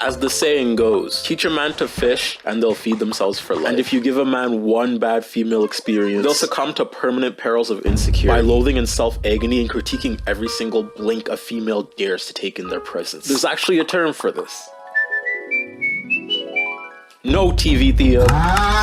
As the saying goes, teach a man to fish and they'll feed themselves for life. And if you give a man one bad female experience, they'll succumb to permanent perils of insecurity by loathing and self-agony and critiquing every single blink a female dares to take in their presence. There's actually a term for this. No, TV Thea.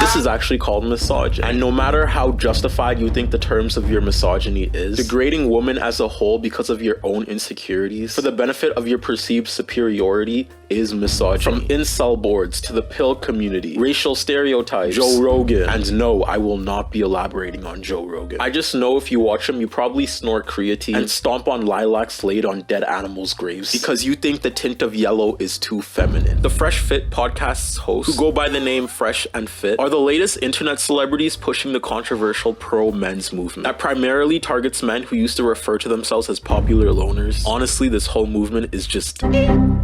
This is actually called misogyny. And no matter how justified you think the terms of your misogyny is, degrading women as a whole because of your own insecurities for the benefit of your perceived superiority is misogyny. From incel boards to the pill community, racial stereotypes, Joe Rogan. And no, I will not be elaborating on Joe Rogan. I just know if you watch him, you probably snort creatine and stomp on lilacs laid on dead animals' graves because you think the tint of yellow is too feminine. The Fresh Fit podcast's hosts, who go by the name Fresh and Fit, are the latest internet celebrities pushing the controversial pro-men's movement that primarily targets men who used to refer to themselves as popular loners. Honestly, this whole movement is just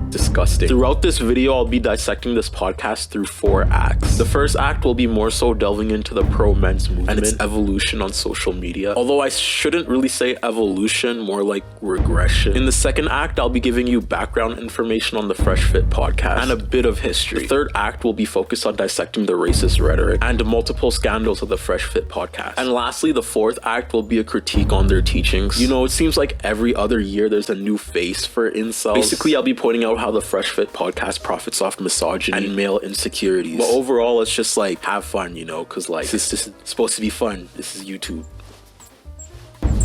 disgusting. Throughout this video, I'll be dissecting this podcast through 4 acts. The first act will be more so delving into the pro-men's movement and its evolution on social media, although I shouldn't really say evolution, more like regression. In the second act, I'll be giving you background information on the Fresh Fit podcast and a bit of history. The third act will be focused on dissecting the racist rhetoric and multiple scandals of the Fresh Fit podcast. And lastly, the fourth act will be a critique on their teachings. You know, it seems like every other year there's a new face for incels. Basically, I'll be pointing out how the Fresh Fit podcast profits off misogyny and male insecurities. But overall, it's just like, have fun, you know, because like, this is supposed to be fun. This is YouTube.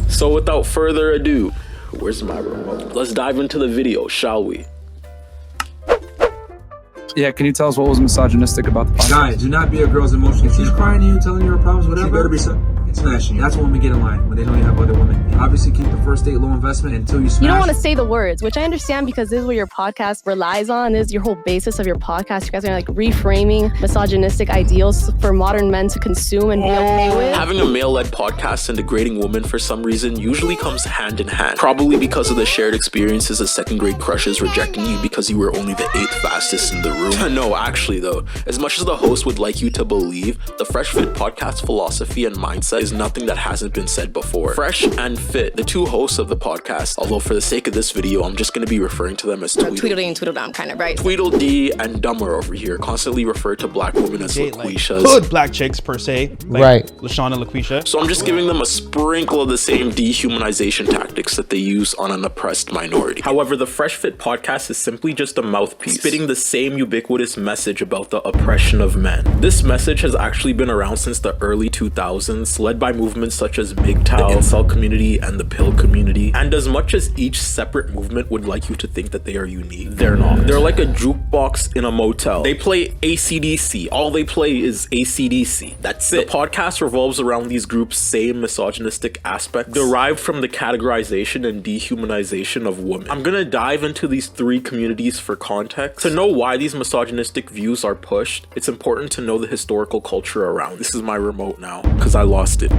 So without further ado, where's my remote? Let's dive into the video, shall we? Yeah, can you tell us what was misogynistic about the podcast? Guys, do not be a girl's emotion. She's crying to you, telling you her problems, whatever. She better be smashing. That's when women get in line, when they know you have other women. You obviously keep the first date low investment until you smash. You don't want to say the words, which I understand because this is what your podcast relies on. This is your whole basis of your podcast. You guys are like reframing misogynistic ideals for modern men to consume and be okay with. Having a male-led podcast and degrading women for some reason usually comes hand in hand. Probably because of the shared experiences of second-grade crushes rejecting you because you were only the 8th fastest in the room. No, actually though, as much as the host would like you to believe, the Fresh Fit podcast philosophy and mindset is nothing that hasn't been said before. Fresh and Fit, the 2 hosts of the podcast, although for the sake of this video, I'm just going to be referring to them as Tweedledee and Tweedledum, kind of, right? Tweedledee and Dumber over here constantly refer to black women as LaQuishas. Hood black chicks per se, like right? LaShawn and LaQuisha. So I'm just giving them a sprinkle of the same dehumanization tactics that they use on an oppressed minority. However, the Fresh Fit podcast is simply just a mouthpiece, spitting the same ubiquitous message about the oppression of men. This message has actually been around since the early 2000s, led by movements such as MGTOW, the Incel community, and the pill community. And as much as each separate movement would like you to think that they are unique, they're not. They're like a jukebox in a motel. They play AC/DC. All they play is AC/DC. That's it. The podcast revolves around these groups' same misogynistic aspects derived from the categorization and dehumanization of women. I'm gonna dive into these 3 communities for context. To know why these misogynistic views are pushed, it's important to know the historical culture around. This is my remote now, because I lost it.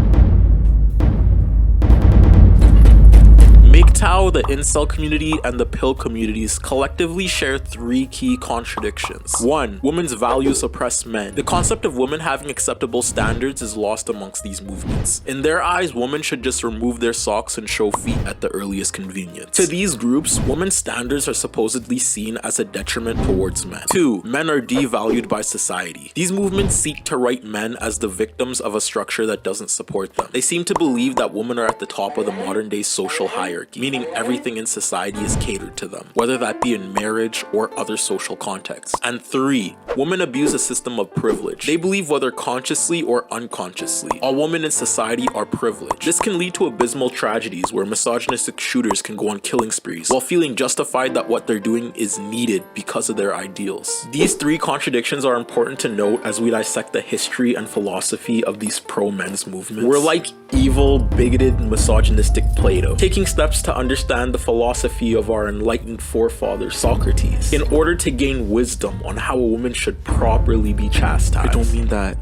MGTOW, the incel community, and the pill communities collectively share 3 key contradictions. 1. Women's values oppress men. The concept of women having acceptable standards is lost amongst these movements. In their eyes, women should just remove their socks and show feet at the earliest convenience. To these groups, women's standards are supposedly seen as a detriment towards men. 2. Men are devalued by society. These movements seek to write men as the victims of a structure that doesn't support them. They seem to believe that women are at the top of the modern day social hierarchy, meaning everything in society is catered to them, whether that be in marriage or other social contexts. And 3, women abuse a system of privilege. They believe, whether consciously or unconsciously, all women in society are privileged. This can lead to abysmal tragedies where misogynistic shooters can go on killing sprees while feeling justified that what they're doing is needed because of their ideals. These 3 contradictions are important to note as we dissect the history and philosophy of these pro-men's movements. We're like evil, bigoted, misogynistic Plato, taking steps to understand the philosophy of our enlightened forefather Socrates in order to gain wisdom on how a woman should properly be chastised. I don't mean that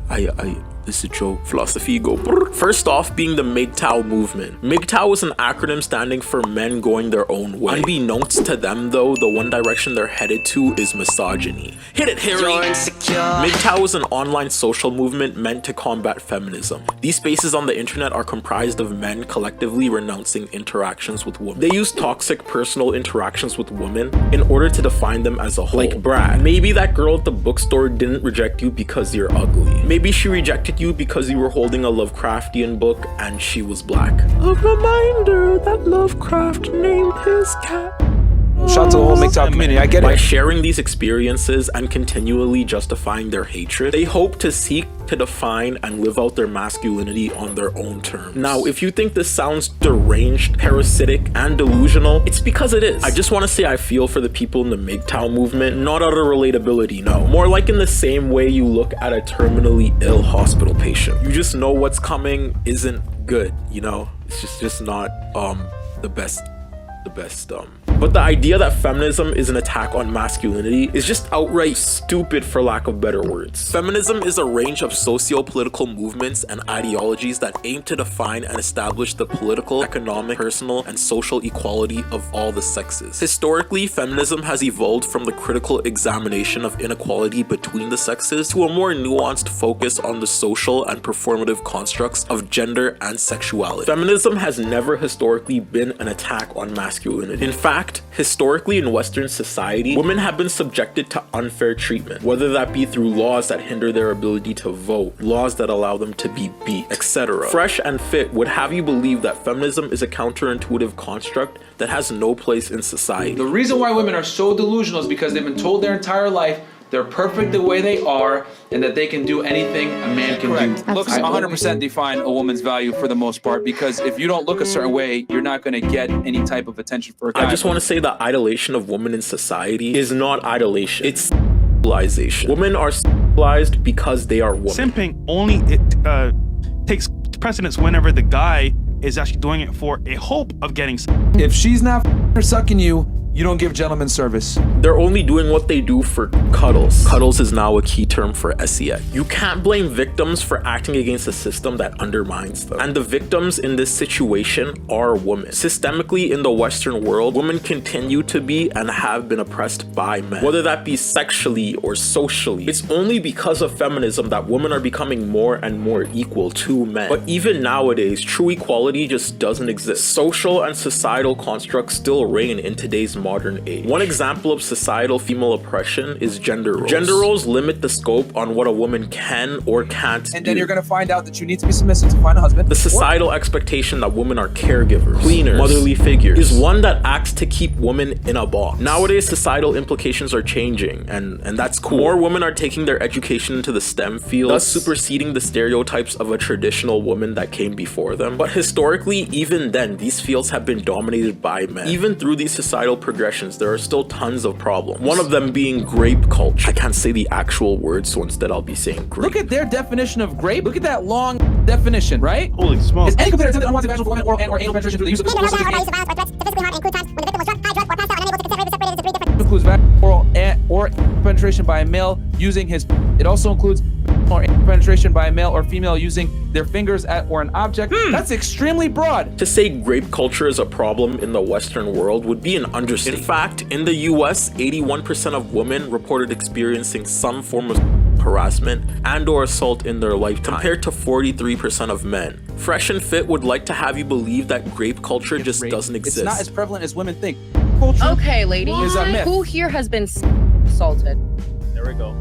This is a joke. Philosophy go. First off, being the MGTOW movement. MGTOW is an acronym standing for men going their own way. Unbeknownst to them though, the one direction they're headed to is misogyny. Hit it, Harry! MGTOW is an online social movement meant to combat feminism. These spaces on the internet are comprised of men collectively renouncing interactions with women. They use toxic personal interactions with women in order to define them as a whole. Like Brad, maybe that girl at the bookstore didn't reject you because you're ugly. Maybe she rejected you because you were holding a Lovecraftian book and she was black. A reminder that Lovecraft named his cat. Shout out to the whole MGTOW community. I get By it. sharing these experiences and continually justifying their hatred, they hope to seek to define and live out their masculinity on their own terms. Now, if you think this sounds deranged, parasitic, and delusional, it's because it is. I just want to say I feel for the people in the MGTOW movement, not out of relatability, no. More like in the same way you look at a terminally ill hospital patient. You just know what's coming isn't good, you know? It's just not the best. But the idea that feminism is an attack on masculinity is just outright stupid, for lack of better words. Feminism is a range of socio-political movements and ideologies that aim to define and establish the political, economic, personal, and social equality of all the sexes. Historically, feminism has evolved from the critical examination of inequality between the sexes to a more nuanced focus on the social and performative constructs of gender and sexuality. Feminism has never historically been an attack on masculinity. In fact, historically in Western society, women have been subjected to unfair treatment, whether that be through laws that hinder their ability to vote, laws that allow them to be beat, etc. Fresh and Fit would have you believe that feminism is a counterintuitive construct that has no place in society. The reason why women are so delusional is because they've been told their entire life they're perfect the way they are and that they can do anything a man can do. Looks 100% define a woman's value for the most part, because if you don't look a certain way, you're not going to get any type of attention for a guy. I just want to say the idolation of women in society is not idolation, it's civilization. Women are civilized because they are women. Simping only takes precedence whenever the guy is actually doing it for a hope of getting. If she's not or sucking you, you don't give gentlemen service. They're only doing what they do for cuddles. Cuddles is now a key term for SEX. You can't blame victims for acting against a system that undermines them. And the victims in this situation are women. Systemically in the Western world, women continue to be and have been oppressed by men, whether that be sexually or socially. It's only because of feminism that women are becoming more and more equal to men. But even nowadays, true equality just doesn't exist. Social and societal constructs still reign in today's modern age. One example of societal female oppression is gender roles. Gender roles limit the scope on what a woman can or can't do. And then you're going to find out that you need to be submissive to find a husband. The societal expectation that women are caregivers, cleaners, motherly figures is one that acts to keep women in a box. Nowadays, societal implications are changing, and that's cool. More women are taking their education into the STEM field, thus superseding the stereotypes of a traditional woman that came before them. But historically, even then, these fields have been dominated by men. Even through these societal progressions, there are still tons of problems. One of them being grape culture. I can't say the actual word, so instead I'll be saying grape. Look at their definition of grape. Look at that long definition, right? Holy smokes. Is any complete attempt at unwanted vaginal fulfillment or anal penetration through the use of includes oral or penetration by a male using his. It also includes or penetration by a male or female using their fingers at or an object. That's extremely broad. To say grape culture is a problem in the Western world would be an understatement. In fact, in the US, 81% of women reported experiencing some form of harassment and or assault in their lifetime, compared to 43% of men. Fresh and Fit would like to have you believe that grape culture just doesn't exist. It's not as prevalent as women think. Culture Okay, ladies. is a myth. Who here has been assaulted? There we go.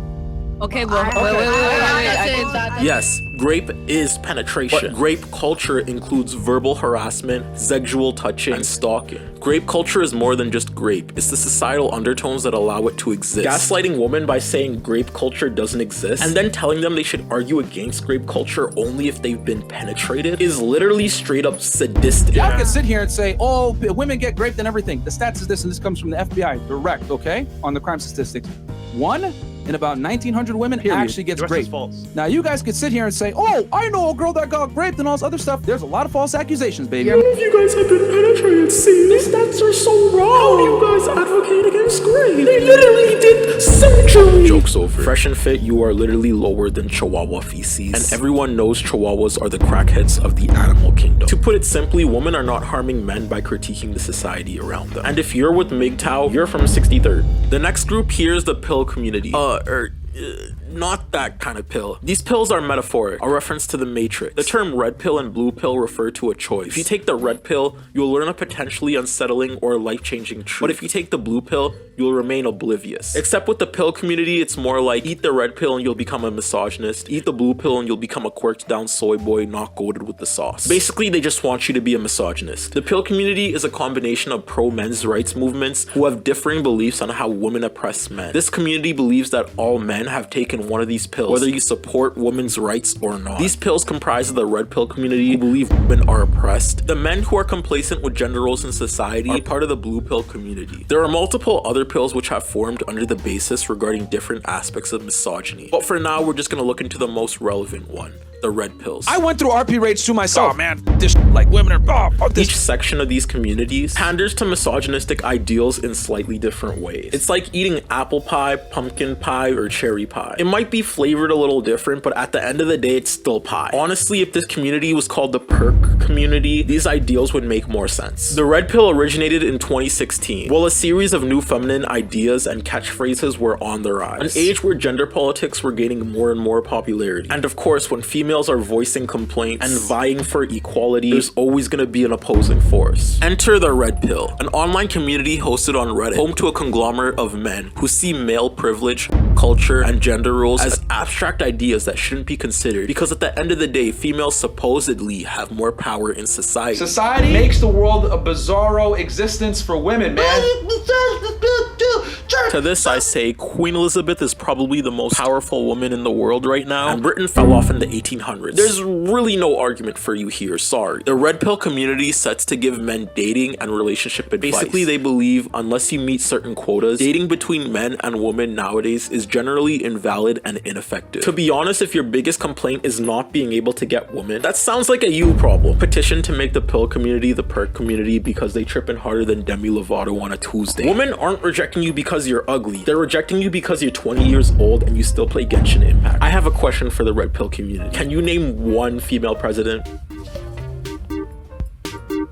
Okay, well, wait. Yes, grape is penetration, but grape culture includes verbal harassment, sexual touching, and stalking. Grape culture is more than just grape. It's the societal undertones that allow it to exist. Gaslighting women by saying grape culture doesn't exist, and then telling them they should argue against grape culture only if they've been penetrated, is literally straight up sadistic. Y'all can sit here and say, oh, women get raped and everything. The stats is this, and this comes from the FBI, direct, okay? On the crime statistics. 1 in about 1,900 women actually gets raped. False. Now, you guys could sit here and say, oh, I know a girl that got raped and all this other stuff. There's a lot of false accusations, baby. None of you guys have been penetrated. See, these stats are so wrong. How do you guys advocate against grape? They literally did surgery. joke's over. Fresh and fit, you are literally lower than Chihuahua feces. And everyone knows Chihuahuas are the crackheads of the animal kingdom. To put it simply, women are not harming men by critiquing the society around them. And if you're with MGTOW, you're from 63rd. The next group here is the pill community. Not that kind of pill. These pills are metaphoric, a reference to the Matrix. The term red pill and blue pill refer to a choice. If you take the red pill, you'll learn a potentially unsettling or life-changing truth. But if you take the blue pill, you'll remain oblivious. Except with the pill community, it's more like eat the red pill and you'll become a misogynist, eat the blue pill and you'll become a quirked down soy boy not goated with the sauce. Basically, they just want you to be a misogynist. The pill community is a combination of pro-men's rights movements who have differing beliefs on how women oppress men. This community believes that all men have taken one of these pills, whether you support women's rights or not. These pills comprise of the red pill community who believe women are oppressed. The men who are complacent with gender roles in society are part of the blue pill community. There are multiple other pills which have formed under the basis regarding different aspects of misogyny. But for now, we're just gonna look into the most relevant one. The red pills. I went through RP rage to myself. Oh man, this like women are fuck this. Each section of these communities panders to misogynistic ideals in slightly different ways. It's like eating apple pie, pumpkin pie, or cherry pie. It might be flavored a little different, but at the end of the day, it's still pie. Honestly, if this community was called the perk community, these ideals would make more sense. The red pill originated in 2016, while a series of new feminine ideas and catchphrases were on the rise. An age where gender politics were gaining more and more popularity. And of course, when females are voicing complaints and vying for equality, there's always going to be an opposing force. Enter the red pill, an online community hosted on Reddit, home to a conglomerate of men who see male privilege, culture, and gender roles as abstract ideas that shouldn't be considered, because at the end of the day, females supposedly have more power in society. Society makes the world a bizarro existence for women, man. To this I say, Queen Elizabeth is probably the most powerful woman in the world right now, and Britain fell off in the 1800s. There's really no argument for you here, sorry. The red pill community sets to give men dating and relationship advice. Basically, they believe unless you meet certain quotas, dating between men and women nowadays is generally invalid and ineffective. To be honest, if your biggest complaint is not being able to get women, that sounds like a you problem. Petition to make the pill community the perk community because they tripping harder than Demi Lovato on a Tuesday. Women aren't rejecting you because you're ugly. They're rejecting you because you're 20 years old and you still play Genshin Impact. I have a question for the red pill community. Can you name one female president?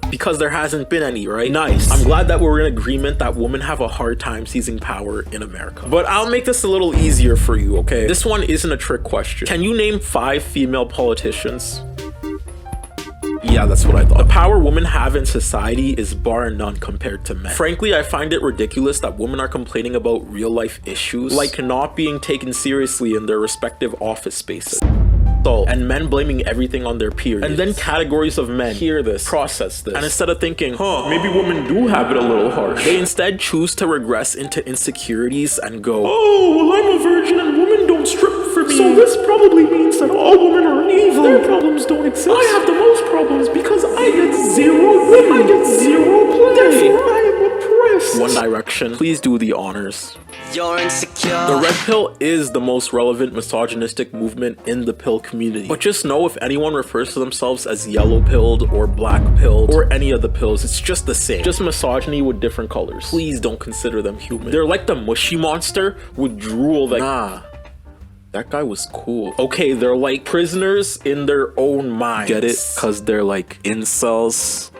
Because there hasn't been any, right? Nice. I'm glad that we're in agreement that women have a hard time seizing power in America. But I'll make this a little easier for you, okay? This one isn't a trick question. Can you name 5 female politicians? Yeah, that's what I thought. The power women have in society is bar none compared to men. Frankly, I find it ridiculous that women are complaining about real life issues, like not being taken seriously in their respective office spaces. And men blaming everything on their periods. And then categories of men hear this, process this, and instead of thinking, maybe women do have it a little harsh, they instead choose to regress into insecurities and go, oh, well, I'm a virgin and women don't strip for me, so this probably means that all women are evil. Their problems don't exist. I have the most problems because I get 0 women. I get 0 play. Therefore, I am oppressed. One Direction, please do the honors. You're insecure. The red pill is the most relevant misogynistic movement in the pill community. But just know if anyone refers to themselves as yellow pilled or black pilled or any of the pills, it's just the same. Just misogyny with different colors. Please don't consider them human. They're like the mushy monster with drool that that guy was cool. Okay, they're like prisoners in their own minds. Get it? Cause they're like incels.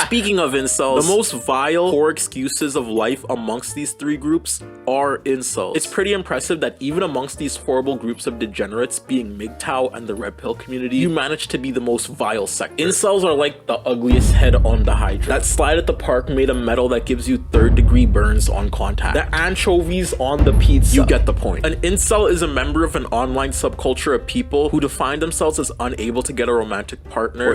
Speaking of incels, the most vile, poor excuses of life amongst these 3 groups are incels. It's pretty impressive that even amongst these horrible groups of degenerates, being MGTOW and the red pill community, you manage to be the most vile sector. Incels are like the ugliest head on the hydra. That slide at the park made of metal that gives you 3rd-degree burns on contact. The anchovies on the pizza. You get the point. An incel is a member of an online subculture of people who define themselves as unable to get a romantic partner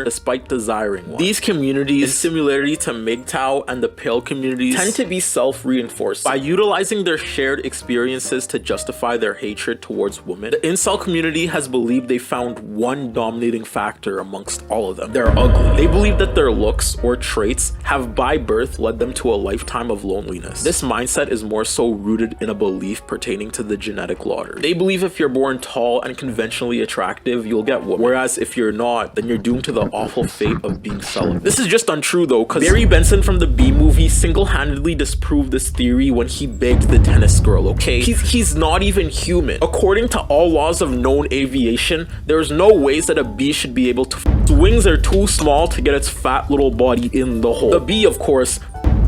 despite desiring one. These communities, in similarity to MGTOW and the pale communities, tend to be self-reinforcing. By utilizing their shared experiences to justify their hatred towards women, the incel community has believed they found one dominating factor amongst all of them. They're ugly. They believe that their looks or traits have by birth led them to a lifetime of loneliness. This mindset is more so rooted in a belief pertaining to the genetic lottery. They believe if you're born tall and conventionally attractive, you'll get women. Whereas if you're not, then you're doomed doomed to the awful fate of being celibate. This is just untrue though, because Barry Benson from the B movie single-handedly disproved this theory when he begged the tennis girl, okay? He's not even human. According to all laws of known aviation, there's no ways that a bee should be able to its wings are too small to get its fat little body in the hole. The bee, of course,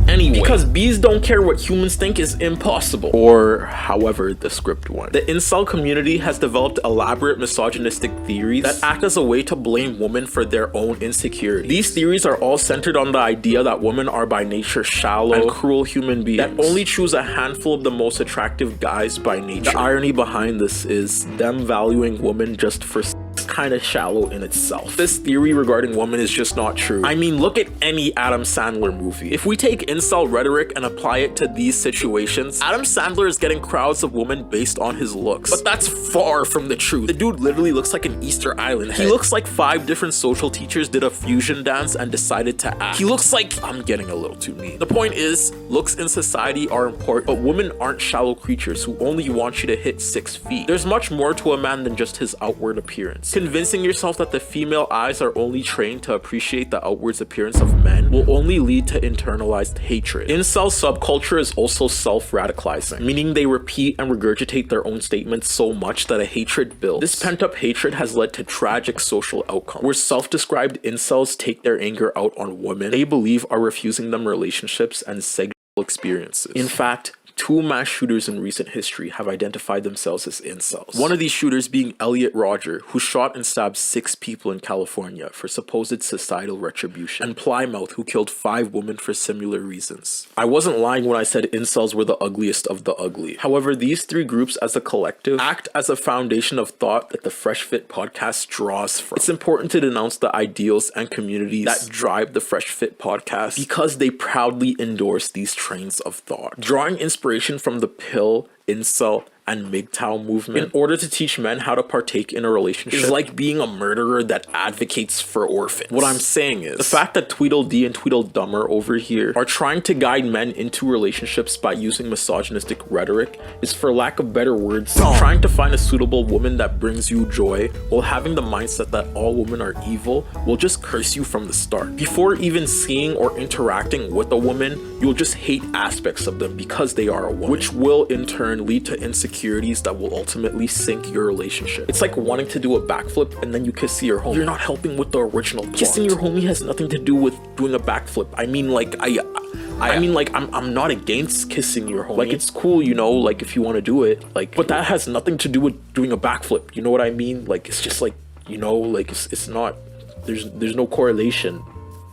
anyway, because bees don't care what humans think is impossible, or however the script went. The incel community has developed elaborate misogynistic theories that act as a way to blame women for their own insecurities. These theories are all centered on the idea that women are by nature shallow and cruel human beings that only choose a handful of the most attractive guys by nature. The irony behind this is them valuing women just for kind of shallow in itself. This theory regarding women is just not true. I mean, look at any Adam Sandler movie. If we take incel rhetoric and apply it to these situations, Adam Sandler is getting crowds of women based on his looks. But that's far from the truth. The dude literally looks like an Easter Island head. He looks like 5 different social teachers did a fusion dance and decided to act. He looks like, I'm getting a little too mean. The point is, looks in society are important, but women aren't shallow creatures who only want you to hit 6 feet. There's much more to a man than just his outward appearance. Convincing yourself that the female eyes are only trained to appreciate the outwards appearance of men will only lead to internalized hatred. Incel subculture is also self-radicalizing, meaning they repeat and regurgitate their own statements so much that a hatred builds. This pent-up hatred has led to tragic social outcomes, where self-described incels take their anger out on women they believe are refusing them relationships and sexual experiences. In fact, 2 mass shooters in recent history have identified themselves as incels. One of these shooters being Elliot Rodger, who shot and stabbed 6 people in California for supposed societal retribution, and Plymouth, who killed 5 women for similar reasons. I wasn't lying when I said incels were the ugliest of the ugly. However, these 3 groups as a collective act as a foundation of thought that the Fresh Fit podcast draws from. It's important to denounce the ideals and communities that drive the Fresh Fit podcast because they proudly endorse these trains of thought. Drawing inspiration from the pill, incel, and MGTOW movement in order to teach men how to partake in a relationship is like being a murderer that advocates for orphans. What I'm saying is, the fact that Tweedledee and Tweedledummer over here are trying to guide men into relationships by using misogynistic rhetoric is, for lack of better words, trying to find a suitable woman that brings you joy while having the mindset that all women are evil will just curse you from the start. Before even seeing or interacting with a woman, you'll just hate aspects of them because they are a woman, which will in turn lead to insecurity that will ultimately sink your relationship. It's like wanting to do a backflip and then you kiss your homie. You're not helping with the original plot. Kissing your homie has nothing to do with doing a backflip. I mean, like, I'm not against kissing your homie. Like, it's cool, you know, like, if you want to do it, like, but that has nothing to do with doing a backflip. You know what I mean? Like, it's just like, you know, like, it's not, there's no correlation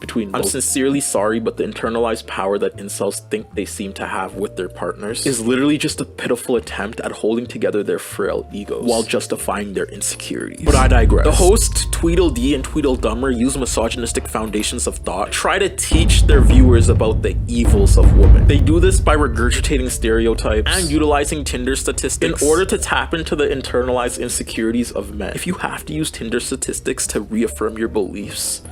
between both. I'm sincerely sorry, but the internalized power that incels think they seem to have with their partners is literally just a pitiful attempt at holding together their frail egos while justifying their insecurities. But I digress. The hosts Tweedledee and Tweedledummer use misogynistic foundations of thought, try to teach their viewers about the evils of women. They do this by regurgitating stereotypes and utilizing Tinder statistics in order to tap into the internalized insecurities of men. If you have to use Tinder statistics to reaffirm your beliefs,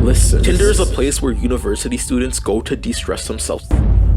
listen. Tinder is a place where university students go to de-stress themselves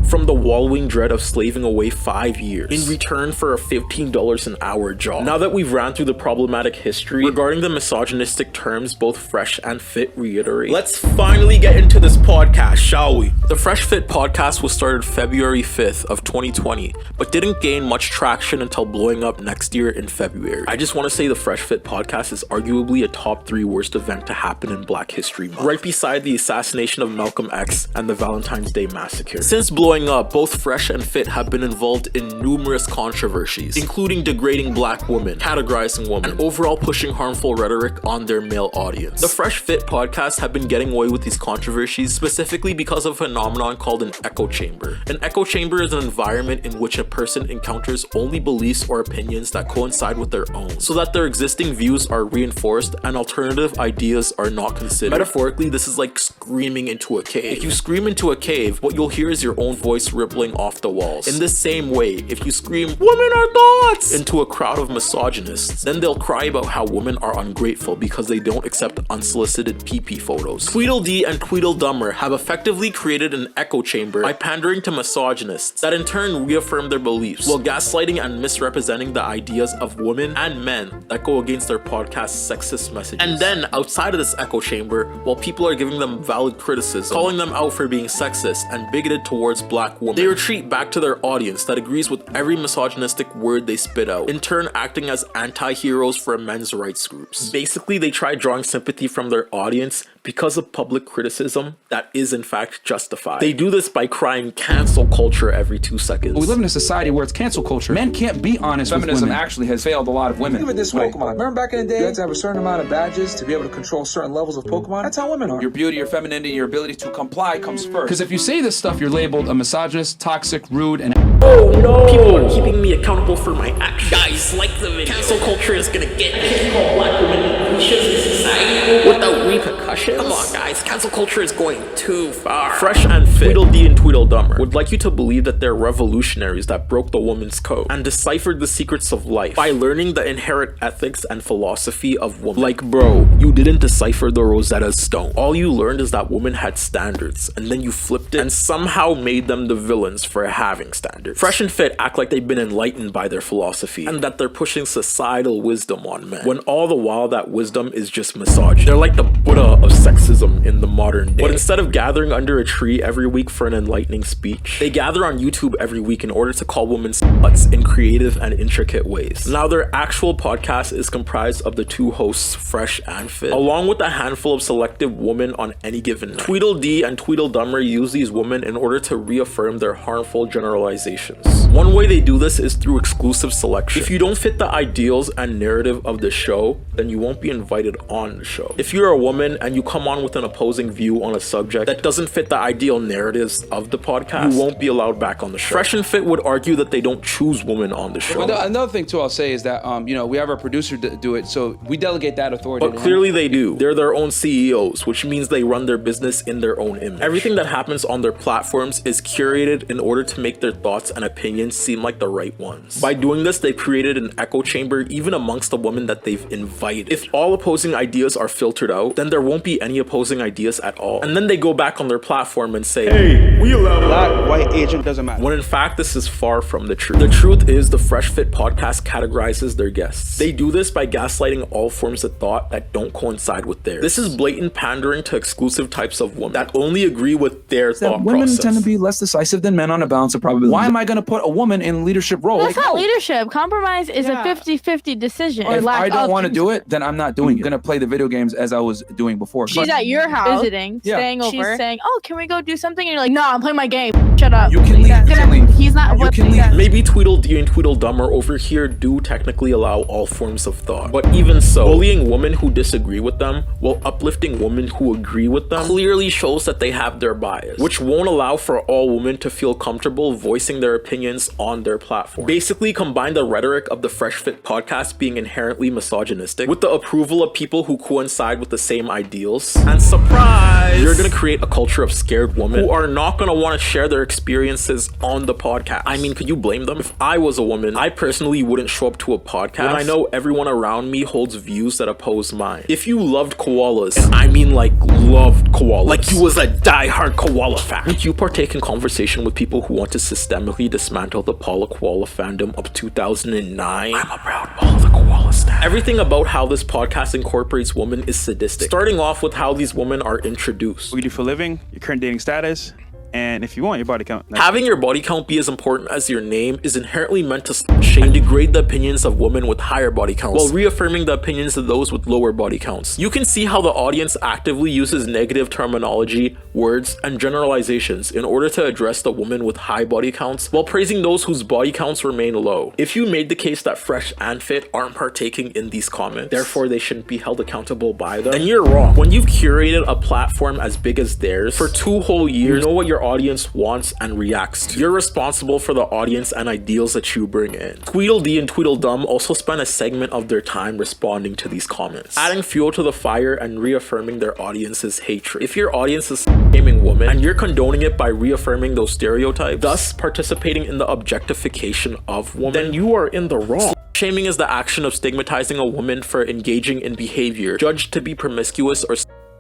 from the wallowing dread of slaving away 5 years in return for a $15 an hour job. Now that we've ran through the problematic history regarding the misogynistic terms both Fresh and Fit reiterate, let's finally get into this podcast, shall we? The Fresh Fit podcast was started February 5th of 2020, but didn't gain much traction until blowing up next year in February. I just want to say the Fresh Fit podcast is arguably a top 3 worst event to happen in Black History Month, right beside the assassination of Malcolm X and the Valentine's Day massacre. Since blowing up, both Fresh and Fit have been involved in numerous controversies, including degrading Black women, categorizing women, and overall pushing harmful rhetoric on their male audience. The Fresh Fit podcast have been getting away with these controversies specifically because of a phenomenon called an echo chamber. An echo chamber is an environment in which a person encounters only beliefs or opinions that coincide with their own, so that their existing views are reinforced and alternative ideas are not considered. Metaphorically, this is like screaming into a cave. If you scream into a cave, what you'll hear is your own voice rippling off the walls. In the same way, if you scream, "Women are thoughts!" into a crowd of misogynists, then they'll cry about how women are ungrateful because they don't accept unsolicited pee-pee photos. Tweedledee and Tweedledummer have effectively created an echo chamber by pandering to misogynists that in turn reaffirm their beliefs, while gaslighting and misrepresenting the ideas of women and men that go against their podcast's sexist messages. And then, outside of this echo chamber, while people are giving them valid criticism, calling them out for being sexist and bigoted towards black women, they retreat back to their audience that agrees with every misogynistic word they spit out, in turn acting as anti-heroes for men's rights groups. Basically, they try drawing sympathy from their audience because of public criticism that is in fact justified. They do this by crying cancel culture every 2 seconds. We live in a society where it's cancel culture. Men can't be honest with women. Feminism actually has failed a lot of women. Think of it this way, Pokemon. Remember back in the day, you had to have a certain amount of badges to be able to control certain levels of Pokemon? That's how women are. Your beauty, your femininity, your ability to comply comes first. Because if you say this stuff, you're labeled a misogynist, toxic, rude, and oh no! People are keeping me accountable for my actions. Guys, like the video. Cancel culture is gonna get me. Call black women creatures in society without repercussions. Come on, guys. Cancel culture is going too far. Fresh and Fit, Tweedledee and Tweedledummer would like you to believe that they're revolutionaries that broke the woman's code and deciphered the secrets of life by learning the inherent ethics and philosophy of women. Like, bro, you didn't decipher the Rosetta Stone. All you learned is that women had standards, and then you flipped it and somehow made them the villains for having standards. Fresh and Fit act like they've been enlightened by their philosophy and that they're pushing societal wisdom on men, when all the while that wisdom is just misogyny. They're like the Buddha of sexism in the modern day. But instead of gathering under a tree every week for an enlightening speech, they gather on YouTube every week in order to call women sluts in creative and intricate ways. Now, their actual podcast is comprised of the two hosts, Fresh and Fit, along with a handful of selective women on any given night. Tweedledee and Tweedledummer use these women in order to reaffirm their harmful generalizations. One way they do this is through exclusive selection. If you don't fit the ideals and narrative of the show, then you won't be invited on the show. If you're a woman and you come on with an opposing view on a subject that doesn't fit the ideal narratives of the podcast, you won't be allowed back on the show. Fresh and Fit would argue that they don't choose women on the show. Another thing too I'll say is that we have our producer do it, so we delegate that authority. But clearly they do. They're their own CEOs, which means they run their business in their own image. Everything that happens on their platforms is curated in order to make their thoughts and opinions seem like the right ones. By doing this, they've created an echo chamber even amongst the women that they've invited. If all opposing ideas are filtered out, then there won't be any opposing ideas at all. And then they go back on their platform and say, hey, we allow Black, white, Asian, doesn't matter. When in fact, this is far from the truth. The truth is the Fresh Fit podcast categorizes their guests. They do this by gaslighting all forms of thought that don't coincide with theirs. This is blatant pandering to exclusive types of women that only agree with their thought women process. tend to be less decisive than men on a balance of probability. Why am I going to put a woman in a leadership role? That's not leadership. Compromise is a 50-50 decision. If I don't want to do it, then I'm not doing it. I'm going to play the video games as I was doing before. She's at your house visiting, Yeah. staying over. She's saying, "Oh, can we go do something?" And you're like, "No, I'm playing my game. Shut up." You can leave. You can leave. He's not. You can leave. Maybe Tweedledee and Tweedledummer over here do technically allow all forms of thought. But even so, bullying women who disagree with them while uplifting women who agree with them clearly shows that they have their bias, which won't allow for all women to feel comfortable voicing their opinions on their platform. Basically, combine the rhetoric of the Fresh Fit podcast being inherently misogynistic with the approval of people who coincide with the same ideals, and surprise, you're gonna create a culture of scared women who are not gonna want to share their experiences on the podcast. I mean, could you blame them? If I was a woman, I personally wouldn't show up to a podcast when I know everyone around me holds views that oppose mine. If you loved koalas, and I mean like loved koalas, like you was a die-hard koala fan, would you partake in conversation with people who want to systemically dismantle the Paula Koala fandom of 2009? I'm a proud Paula Koala stan. Everything about how this podcast incorporates women is sadistic, starting off with how these women are introduced. What you do for a living, your current dating status, and if you want your body count. Having your body count be as important as your name is inherently meant to shame and degrade the opinions of women with higher body counts while reaffirming the opinions of those with lower body counts. You can see how the audience actively uses negative terminology, words, and generalizations in order to address the women with high body counts while praising those whose body counts remain low. If you made the case that Fresh and Fit aren't partaking in these comments, therefore they shouldn't be held accountable by them, then you're wrong. When you've curated a platform as big as theirs for 2 whole years, you know what your audience wants and reacts to. You're responsible for the audience and ideals that you bring in. Tweedledee and Tweedledum also spend a segment of their time responding to these comments, adding fuel to the fire and reaffirming their audience's hatred. If your audience is shaming women and you're condoning it by reaffirming those stereotypes, thus participating in the objectification of women, then you are in the wrong. Shaming is the action of stigmatizing a woman for engaging in behavior judged to be promiscuous or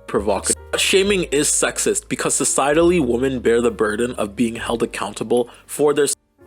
provocative. Shaming is sexist because societally women bear the burden of being held accountable for their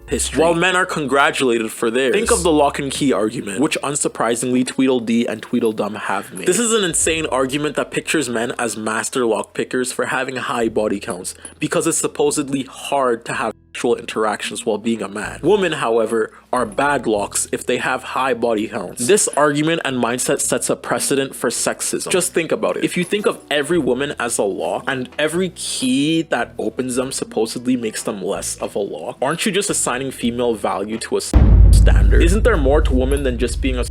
history, while men are congratulated for theirs. Think of the lock and key argument, which unsurprisingly Tweedledee and Tweedledum have made. This is an insane argument that pictures men as master lock pickers for having high body counts, because it's supposedly hard to have sexual interactions while being a man. Women, however, are bad locks if they have high body counts. This argument and mindset sets a precedent for sexism. Just think about it. If you think of every woman as a lock, and every key that opens them supposedly makes them less of a lock, aren't you just assigning female value to a standard? Isn't there more to women than just being a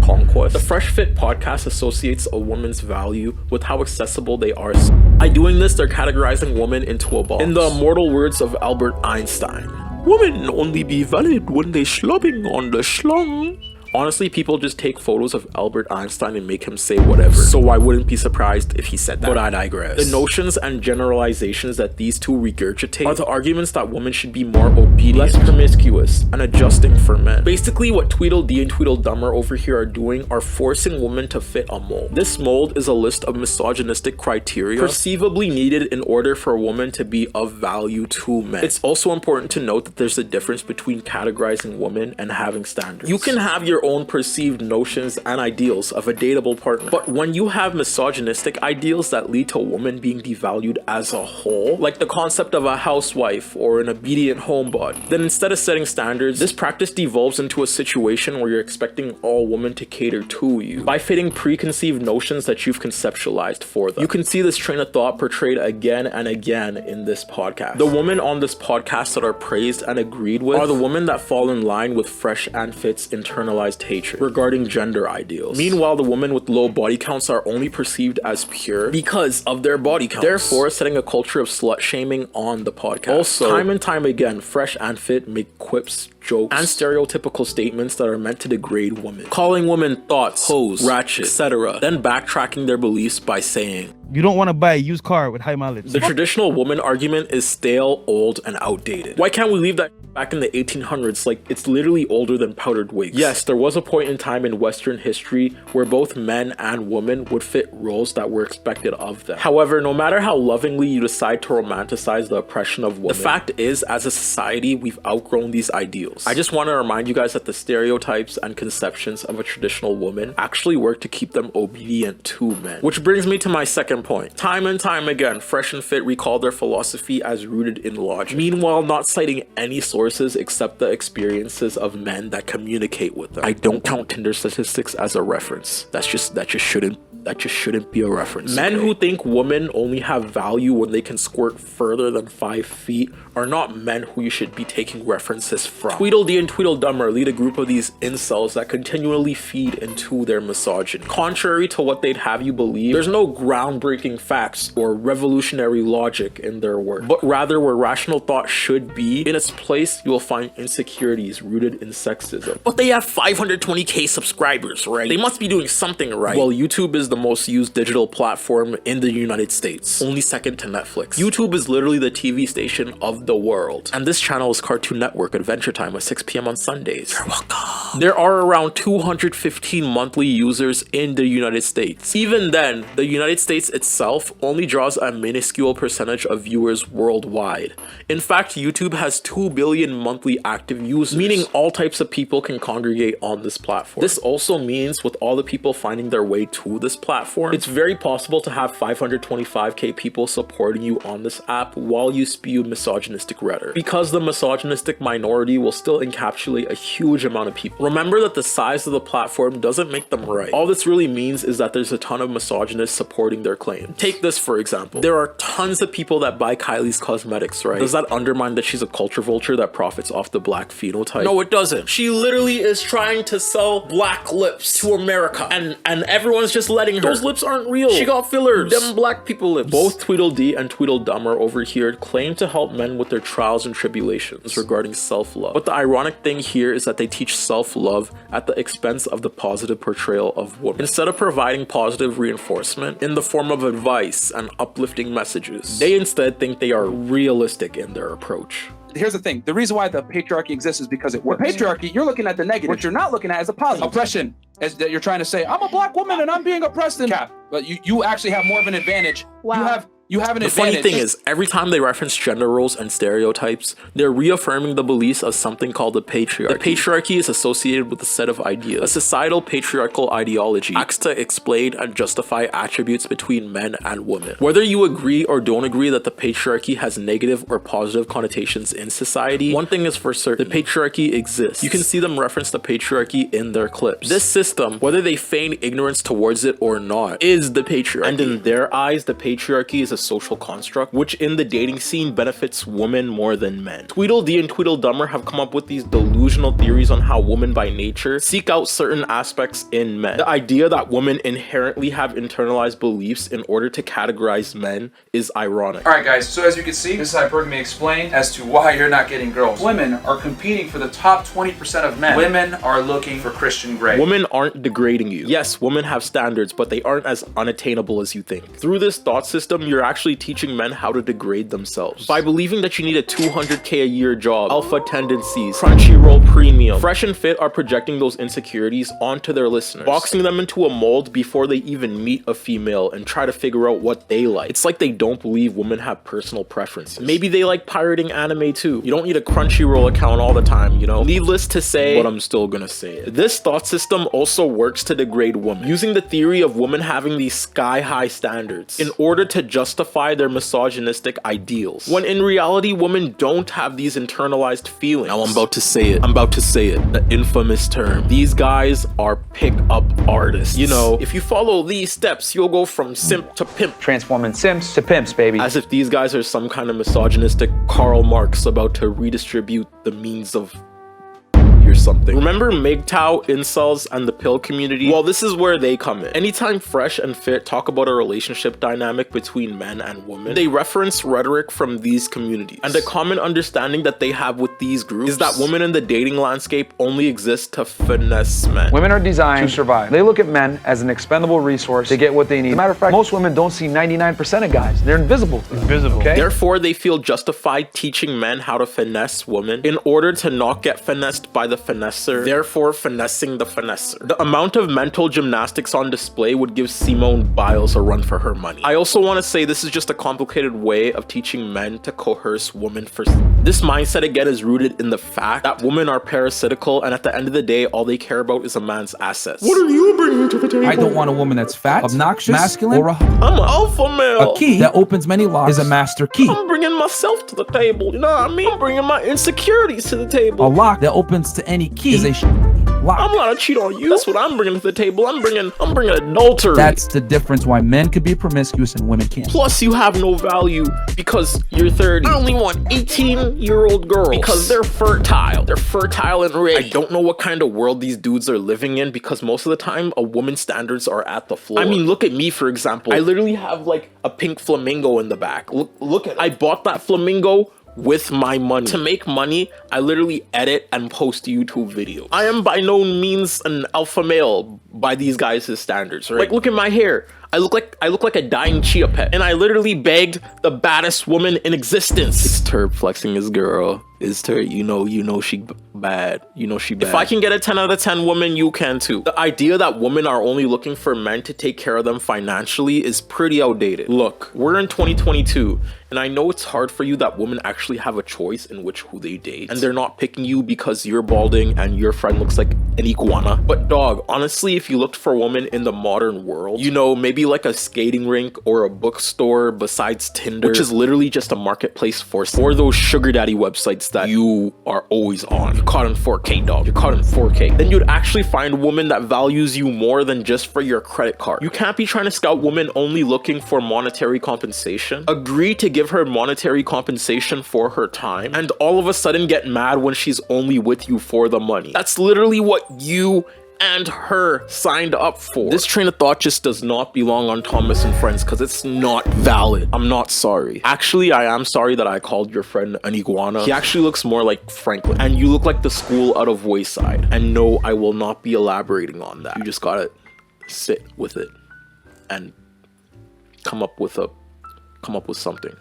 conquest? The Fresh Fit podcast associates a woman's value with how accessible they are. By doing this, they're categorizing women into a box. In the immortal words of Albert Einstein, women only be valid when they slobbing on the schlong. Honestly, people just take photos of Albert Einstein and make him say whatever, so I wouldn't be surprised if he said that. But I digress. The notions and generalizations that these two regurgitate are the arguments that women should be more obedient, less promiscuous, and adjusting for men. Basically, what Tweedledee and Tweedledummer over here are doing are forcing women to fit a mold. This mold is a list of misogynistic criteria perceivably needed in order for a woman to be of value to men. It's also important to note that there's a difference between categorizing women and having standards. You can have your own perceived notions and ideals of a dateable partner, but when you have misogynistic ideals that lead to a woman being devalued as a whole, like the concept of a housewife or an obedient homebody, then instead of setting standards, this practice devolves into a situation where you're expecting all women to cater to you by fitting preconceived notions that you've conceptualized for them. You can see this train of thought portrayed again and again in this podcast. The women on this podcast that are praised and agreed with are the women that fall in line with Fresh and Fit's internalized hatred regarding gender ideals. Meanwhile, the women with low body counts are only perceived as pure because of their body counts, therefore setting a culture of slut shaming on the podcast. Also, time and time again, Fresh and Fit make quips, jokes, and stereotypical statements that are meant to degrade women, calling women thoughts, hoes, ratchet, etc., then backtracking their beliefs by saying, You don't want to buy a used car with high mileage. the traditional woman argument is stale, old, and outdated. Why can't we leave that back in the 1800s? Like, it's literally older than powdered wigs. Yes, there was a point in time in Western history where both men and women would fit roles that were expected of them. However, no matter how lovingly you decide to romanticize the oppression of women, the fact is, as a society, we've outgrown these ideals. I just want to remind you guys that the stereotypes and conceptions of a traditional woman actually work to keep them obedient to men. Which brings me to my second point. Time and time again, Fresh and Fit recall their philosophy as rooted in logic, meanwhile not citing any sources except the experiences of men that communicate with them. I don't count Tinder statistics as a reference. That just shouldn't be a reference. Men who think women only have value when they can squirt further than 5 feet are not men who you should be taking references from. Tweedledee and Tweedledummer lead a group of these incels that continually feed into their misogyny. Contrary to what they'd have you believe, there's no groundbreaking facts or revolutionary logic in their work, but rather where rational thought should be, in its place you will find insecurities rooted in sexism. But they have 520k subscribers, right? They must be doing something right. Well, YouTube is the most used digital platform in the United States, only second to Netflix. YouTube is literally the TV station of the world, and this channel is Cartoon Network Adventure Time at 6 p.m. on Sundays. You're welcome. There are around 215 monthly users in the United States. Even then, the United States itself only draws a minuscule percentage of viewers worldwide. In fact, YouTube has 2 billion monthly active users, meaning all types of people can congregate on this platform. This also means with all the people finding their way to this platform, it's very possible to have 525k people supporting you on this app while you spew misogynistic rhetoric, because the misogynistic minority will still encapsulate a huge amount of people. Remember that the size of the platform doesn't make them right. All this really means is that there's a ton of misogynists supporting their claim. Take this for example. There are tons of people that buy Kylie's cosmetics, right? Does that undermine that she's a culture vulture that profits off the black phenotype? No, it doesn't. She literally is trying to sell black lips to America, and everyone's just letting her. Those lips aren't real. She got fillers. Them black people lips. Both Tweedledee and Tweedledummer over here claim to help men with their trials and tribulations regarding self-love. But the ironic thing here is that they teach self-love at the expense of the positive portrayal of women. Instead of providing positive reinforcement in the form of advice and uplifting messages, they instead think they are realistic in their approach. Here's the thing. The reason why the patriarchy exists is because it works. The patriarchy, you're looking at the negative. What you're not looking at is the positive. Oppression is that you're trying to say, I'm a black woman and I'm being oppressed. Cap. But you actually have more of an advantage. Wow. You have you have an The advantage. funny thing is, every time they reference gender roles and stereotypes, they're reaffirming the beliefs of something called the patriarchy. The patriarchy is associated with a set of ideas. A societal patriarchal ideology acts to explain and justify attributes between men and women. Whether you agree or don't agree that the patriarchy has negative or positive connotations in society, one thing is for certain: the patriarchy exists. You can see them reference the patriarchy in their clips. This system, whether they feign ignorance towards it or not, is the patriarchy. And in their eyes, the patriarchy is a social construct which in the dating scene benefits women more than men. Tweedledee and Tweedledummer have come up with these delusional theories on how women by nature seek out certain aspects in men. The idea that women inherently have internalized beliefs in order to categorize men is ironic. Alright guys, so as you can see, this is hypergamy explained as to why you're not getting girls. Women are competing for the top 20% of men. Women are looking for Christian Grey. Women aren't degrading you. Yes, women have standards, but they aren't as unattainable as you think. Through this thought system, you're actually teaching men how to degrade themselves. By believing that you need a $200K a year job, alpha tendencies, Crunchyroll premium, Fresh and Fit are projecting those insecurities onto their listeners, boxing them into a mold before they even meet a female and try to figure out what they like. It's like they don't believe women have personal preferences. Maybe they like pirating anime too. You don't need a Crunchyroll account all the time, you know? Needless to say, but I'm still gonna say it. This thought system also works to degrade women, using the theory of women having these sky-high standards in order to justify their misogynistic ideals, when in reality women don't have these internalized feelings. Now I'm about to say it. The infamous term. These guys are pick-up artists. You know, if you follow these steps, you'll go from simp to pimp. Transforming simps to pimps, baby. As if these guys are some kind of misogynistic Karl Marx about to redistribute the means of or something. Remember MGTOW, incels, and the pill community? Well, this is where they come in. Anytime Fresh and Fit talk about a relationship dynamic between men and women, they reference rhetoric from these communities. And a common understanding that they have with these groups is that women in the dating landscape only exist to finesse men. Women are designed to survive. They look at men as an expendable resource to get what they need. As a matter of fact, most women don't see 99% of guys. They're invisible to them. Invisible. Okay? Therefore, they feel justified teaching men how to finesse women in order to not get finessed by the finesser, therefore finessing the finesser. The amount of mental gymnastics on display would give Simone Biles a run for her money. I also want to say this is just a complicated way of teaching men to coerce women for... This mindset again is rooted in the fact that women are parasitical, and at the end of the day, all they care about is a man's assets. What are you bringing to the table? I don't want a woman that's fat, obnoxious, masculine, or I'm an alpha male. A key that opens many locks is a master key. I'm bringing myself to the table, you know what I mean? I'm bringing my insecurities to the table. A lock that opens to any key is a lock. I'm gonna cheat on you. That's what I'm bringing to the table. I'm bringing adultery. That's the difference why men can be promiscuous and women can't. Plus, you have no value because you're 30. I only want 18-year-old girls because they're fertile. They're fertile and ready. I don't know what kind of world these dudes are living in because most of the time, a woman's standards are at the floor. I mean, look at me, for example. I literally have like a pink flamingo in the back. Look at it. I bought that flamingo with my money. To make money, I literally edit and post YouTube videos. I am by no means an alpha male by these guys' standards, right? Like, look at my hair. I look like a dying chia pet, and I literally begged the baddest woman in existence. It's Turb flexing his girl. It's Turb, you know she bad. You know she bad. If I can get a 10 out of 10 woman, you can too. The idea that women are only looking for men to take care of them financially is pretty outdated. Look, we're in 2022, and I know it's hard for you that women actually have a choice in who they date, and they're not picking you because you're balding and your friend looks like an iguana. But dog, honestly, if you looked for a woman in the modern world, you know, maybe like a skating rink or a bookstore besides Tinder, which is literally just a marketplace for those sugar daddy websites that you are always on. You're caught in 4K, dog. You're caught in 4K. Then you'd actually find a woman that values you more than just for your credit card. You can't be trying to scout women only looking for monetary compensation. Agree to give her monetary compensation for her time, and all of a sudden get mad when she's only with you for the money. That's literally what you and her signed up for. This train of thought just does not belong on Thomas and Friends because it's not valid. I'm not sorry. Actually, I am sorry that I called your friend an iguana. He actually looks more like Franklin, and you look like the school out of Wayside. And no, I will not be elaborating on that. You just gotta sit with it and come up with something.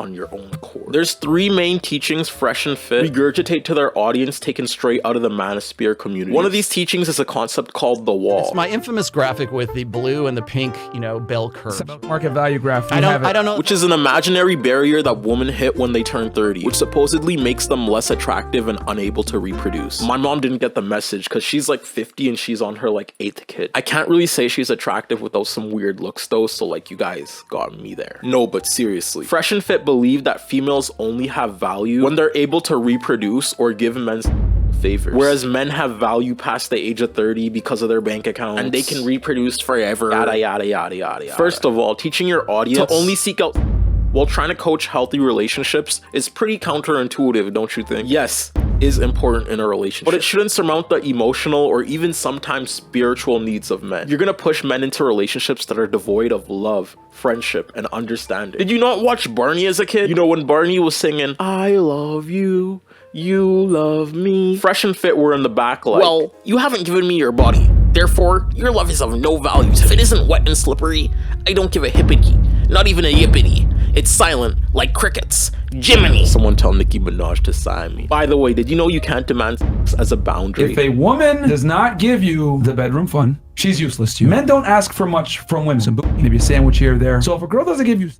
on your own accord. There's 3 main teachings Fresh and Fit regurgitate to their audience taken straight out of the manosphere community. One of these teachings is a concept called the wall. It's my infamous graphic with the blue and the pink, you know, bell curve. Market value graph. I don't know. Which is an imaginary barrier that women hit when they turn 30, which supposedly makes them less attractive and unable to reproduce. My mom didn't get the message because she's like 50 and she's on her like 8th kid. I can't really say she's attractive without some weird looks though, so like you guys got me there. No, but seriously, Fresh and Fit believe that females only have value when they're able to reproduce or give men favors, whereas men have value past the age of 30 because of their bank accounts and they can reproduce forever, yada yada yada yada yada. First of all, teaching your audience to only seek out while trying to coach healthy relationships is pretty counterintuitive, don't you think? Yes, is important in a relationship, but it shouldn't surmount the emotional or even sometimes spiritual needs of men. You're gonna push men into relationships that are devoid of love, friendship, and understanding. Did you not watch Barney as a kid? You know, when Barney was singing, I love you, you love me, Fresh and Fit were in the back like, well, you haven't given me your body, therefore, your love is of no value. If it isn't wet and slippery, I don't give a hippity, not even a yippity. It's silent, like crickets. Jiminy! Someone tell Nicki Minaj to sign me. By the way, did you know you can't demand sex as a boundary? If a woman does not give you the bedroom fun, she's useless to you. Men don't ask for much from women. Maybe a sandwich here or there. So if a girl doesn't give you,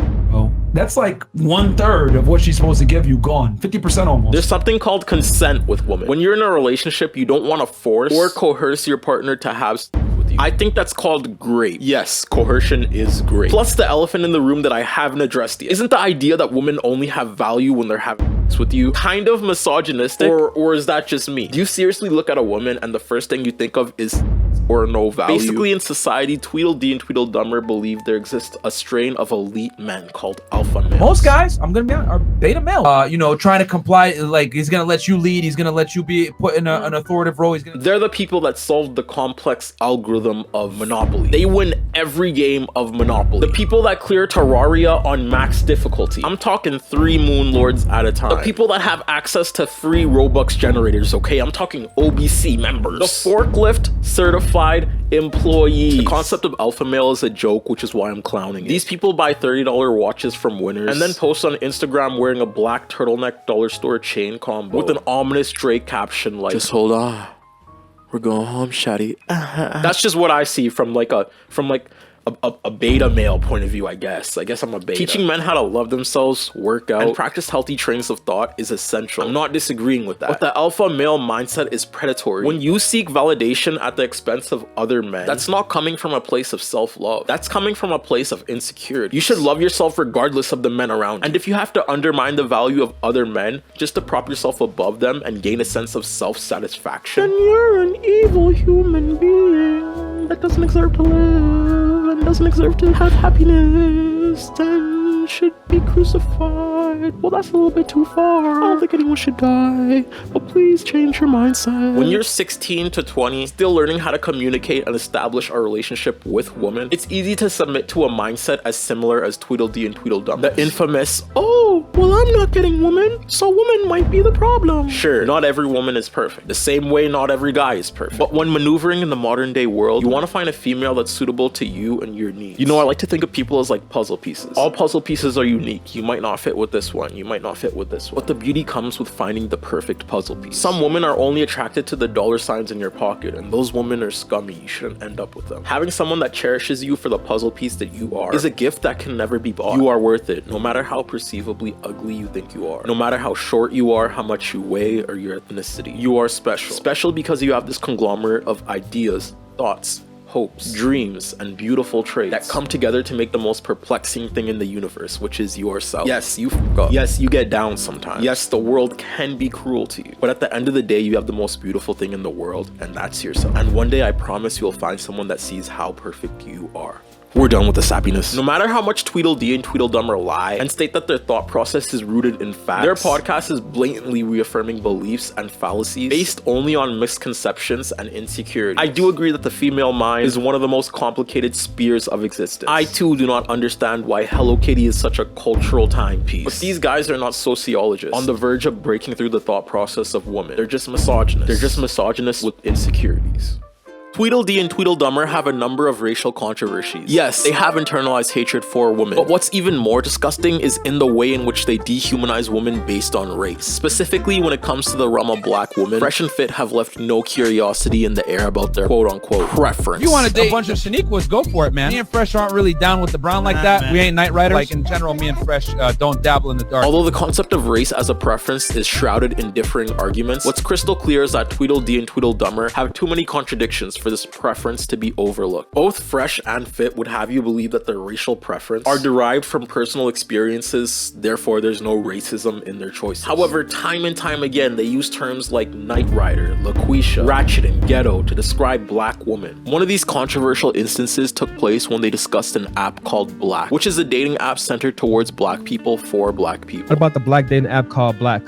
that's like 1/3 of what she's supposed to give you gone. 50% almost. There's something called consent with women. When you're in a relationship, you don't want to force or coerce your partner to have sex with you. I think that's called great. Yes, coercion is great. Plus the elephant in the room that I haven't addressed yet. Isn't the idea that women only have value when they're having sex with you kind of misogynistic, or is that just me? Do you seriously look at a woman and the first thing you think of is or no value? Basically in society, Tweedledee and Tweedledummer believe there exists a strain of elite men called alpha males. Most guys, I'm gonna be honest, are beta male. You know, trying to comply, like he's gonna let you lead, he's gonna let you be put in an authoritative role. They're the people that solve the complex algorithm of Monopoly. They win every game of Monopoly. The people that clear Terraria on max difficulty. I'm talking 3 moon lords at a time. The people that have access to free Robux generators, okay? I'm talking OBC members. The forklift certified employees. The concept of alpha male is a joke, which is why I'm clowning it. These people buy $30 watches from Winners and then post on Instagram wearing a black turtleneck dollar store chain combo with an ominous Drake caption like, just hold on, we're going home, shawty. That's just what I see from a beta male point of view, I guess. I guess I'm a beta. Teaching men how to love themselves, work out, and practice healthy trains of thought is essential. I'm not disagreeing with that. But the alpha male mindset is predatory. When you seek validation at the expense of other men, that's not coming from a place of self-love. That's coming from a place of insecurity. You should love yourself regardless of the men around you. And if you have to undermine the value of other men just to prop yourself above them and gain a sense of self-satisfaction, then you're an evil human being that doesn't deserve to live and doesn't deserve to have happiness and should be crucified. Well, that's a little bit too far. I don't think anyone should die, but please change your mindset. When you're 16 to 20, still learning how to communicate and establish a relationship with women, it's easy to submit to a mindset as similar as Tweedledee and Tweedledum. The infamous, oh, well, I'm not getting women, so women might be the problem. Sure, not every woman is perfect. The same way not every guy is perfect. But when maneuvering in the modern day world, you want to find a female that's suitable to you and your needs. You know, I like to think of people as like puzzle pieces. All puzzle pieces are unique. You might not fit with this one, you might not fit with this one. But the beauty comes with finding the perfect puzzle piece. Some women are only attracted to the dollar signs in your pocket, and those women are scummy. You shouldn't end up with them. Having someone that cherishes you for the puzzle piece that you are is a gift that can never be bought. You are worth it, no matter how perceivably ugly you think you are. No matter how short you are, how much you weigh, or your ethnicity. You are special. Special because you have this conglomerate of ideas, thoughts, hopes, dreams, and beautiful traits that come together to make the most perplexing thing in the universe, which is yourself. Yes, you fuck up. Yes, you get down sometimes. Yes, the world can be cruel to you. But at the end of the day, you have the most beautiful thing in the world, and that's yourself. And one day, I promise you'll find someone that sees how perfect you are. We're done with the sappiness. No matter how much Tweedledee and Tweedledummer lie and state that their thought process is rooted in facts, their podcast is blatantly reaffirming beliefs and fallacies based only on misconceptions and insecurity. I do agree that the female mind is one of the most complicated spheres of existence. I too do not understand why Hello Kitty is such a cultural timepiece. But these guys are not sociologists on the verge of breaking through the thought process of women. They're just misogynists. They're just misogynists with insecurities. Tweedledee and Tweedledummer have a number of racial controversies. Yes, they have internalized hatred for women, but what's even more disgusting is in the way in which they dehumanize women based on race. Specifically, when it comes to the realm of black women, Fresh and Fit have left no curiosity in the air about their quote-unquote preference. If you want to date a bunch of Shaniquas, go for it, man. Me and Fresh aren't really down with the brown like that. Man. We ain't night riders. Like in general, me and Fresh don't dabble in the dark. Although the concept of race as a preference is shrouded in differing arguments, what's crystal clear is that Tweedledee and Tweedledummer have too many contradictions for this preference to be overlooked. Both Fresh and Fit would have you believe that their racial preference are derived from personal experiences, therefore there's no racism in their choices. However, time and time again, they use terms like Knight Rider, LaQuisha, Ratchet, and Ghetto to describe black women. One of these controversial instances took place when they discussed an app called Black, which is a dating app centered towards black people for black people. What about the black dating app called Black?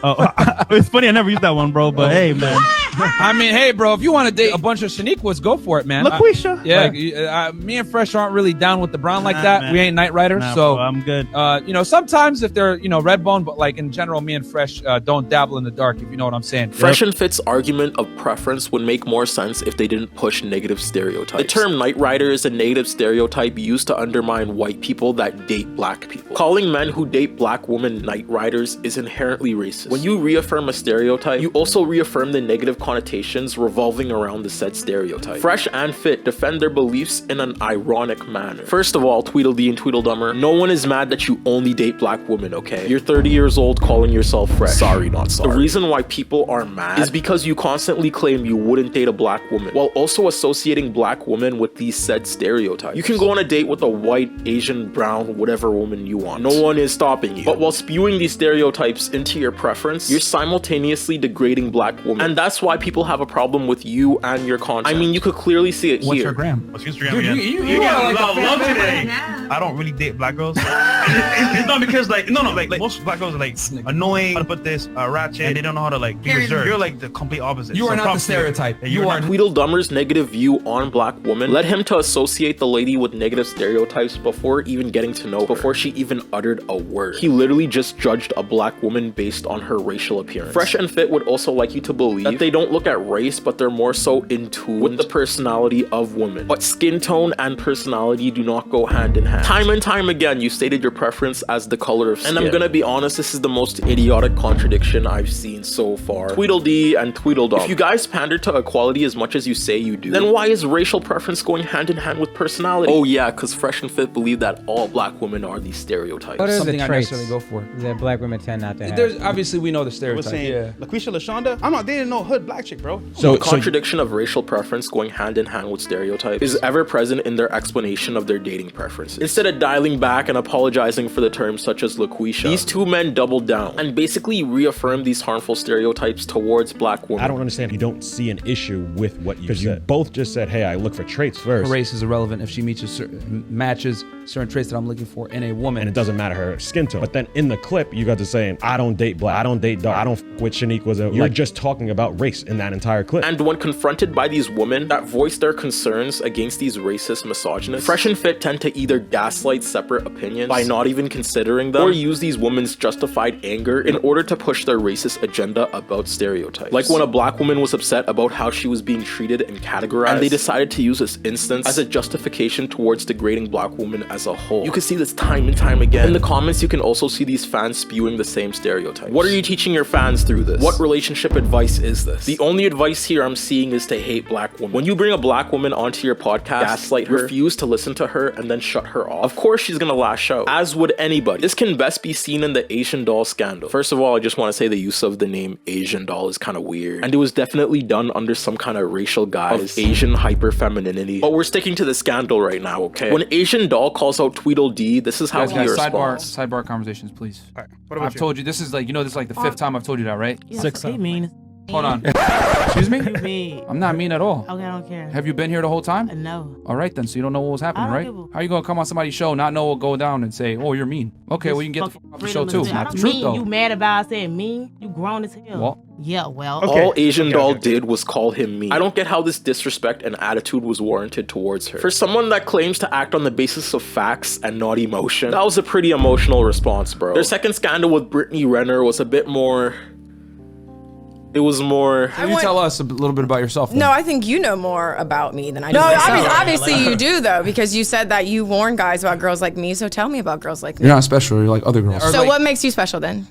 Oh, it's funny I never used that one, bro, but hey, man. I mean, hey, bro, if you want to date a bunch of Shaniquas, go for it, man. LaQuisha. Yeah, me and Fresh aren't really down with the brown like that. Man. We ain't night riders, so bro, I'm good. You know, sometimes if they're, you know, red bone, but like in general, me and Fresh don't dabble in the dark, if you know what I'm saying. Fresh and Fit's argument of preference would make more sense if they didn't push negative stereotypes. The term Knight Rider is a negative stereotype used to undermine white people that date black people. Calling men who date black women Knight Riders is inherently racist. When you reaffirm a stereotype, you also reaffirm the negative connotations revolving around the said stereotype. Fresh and Fit defend their beliefs in an ironic manner. First of all, Tweedledee and Tweedledummer, no one is mad that you only date black women, okay? You're 30 years old calling yourself fresh. Sorry, not sorry. The reason why people are mad is because you constantly claim you wouldn't date a black woman, while also associating black women with these said stereotypes. You can go on a date with a white, Asian, brown, whatever woman you want. No one is stopping you. But while spewing these stereotypes into your preference, you're simultaneously degrading black women. And that's why people have a problem with you and your content. I mean, you could clearly see it What's here. your gram? What's Instagram Dude, again? you are like a love fan today. I don't really date black girls. It's not because like most black girls are like annoying. How to put this ratchet, and they don't know how to like be reserved. You're like the complete opposite. You are not the props to you. stereotype. Yeah, You are Tweedledummer's negative view on black women led him to associate the lady with negative stereotypes before even getting to know her, before she even uttered a word. He literally just judged a black woman based on her racial appearance. Fresh and Fit would also like you to believe that they don't look at race, but they're more so in tune with the personality of women. But skin tone and personality do not go hand in hand. Time and time again, you stated your preference as the color of skin. And I'm gonna be honest, this is the most idiotic contradiction I've seen so far. Tweedledee and Tweedledum. If you guys pander to equality as much as you say you do, then why is racial preference going hand in hand with personality? Oh yeah, because Fresh and Fit believe that all black women are these stereotypes. What are something the I traits necessarily go for. that black women tend not to have? There's obviously we know the We're stereotype. saying LaQuisha LaShonda. I'm not dating no hood black chick, bro. So the contradiction of racial preference going hand in hand with stereotypes is ever present in their explanation of their dating preferences. Instead of dialing back and apologizing for the terms such as LaQuisha, these two men doubled down and basically reaffirmed these harmful stereotypes towards black women. I don't understand. You don't see an issue with what you said. Because you both just said, hey, I look for traits first. Her race is irrelevant if she matches certain traits that I'm looking for in a woman. And it doesn't matter her skin tone. But then in the clip, you got to saying, I don't date black, I don't date dark, I don't f with Shaniquas. You're just talking about race in that entire clip. And when confronted by these women that voice their concerns against these racist misogynists, Fresh and Fit tend to either gaslight separate opinions by not even considering them, or use these women's justified anger in order to push their racist agenda about stereotypes. Like when a black woman was upset about how she was being treated and categorized, and they decided to use this instance as a justification towards degrading black women as a whole. You can see this time and time again. In the comments, you can also see these fans spewing the same stereotypes. What are you teaching your fans through this? What relationship advice is this? The only advice here I'm seeing is to hate black women. When you bring a black woman onto your podcast, gaslight her, refuse to listen to her, and then shut her off, of course she's gonna lash out, as would anybody. This can best be seen in the Asian doll scandal. First of all, I just want to say the use of the name Asian doll is kind of weird, and it was definitely done under some kind of racial guise of Asian hyper-femininity. But we're sticking to the scandal right now, okay? When Asian doll calls out Tweedledee, this is how he responds. Sidebar conversations, please. All right, what about I've told you, this is like, you know, this is like the 5th time I've told you that, right? Six. Mean. Hold on. Excuse me? You mean. I'm not mean at all. Okay, I don't care. Have you been here the whole time? No. All right then, so you don't know what was happening, I right? don't give a- How you gonna come on somebody's show, not know what go down, and say, oh, you're mean? Okay, well, you can get the fuck off the show too. Not the truth though. You mad about I said mean? You grown as hell. Well, yeah, well. All Asian doll did was call him mean. I don't get how this disrespect and attitude was warranted towards her. For someone that claims to act on the basis of facts and not emotion, that was a pretty emotional response, bro. Their second scandal with Brittany Renner was a bit more It was more. Can you tell us a little bit about yourself? Then? No, I think you know more about me than I do. No, obviously you do though, because you said that you warn guys about girls like me. So tell me about girls like me. You're not special. You're like other girls. So what makes you special then?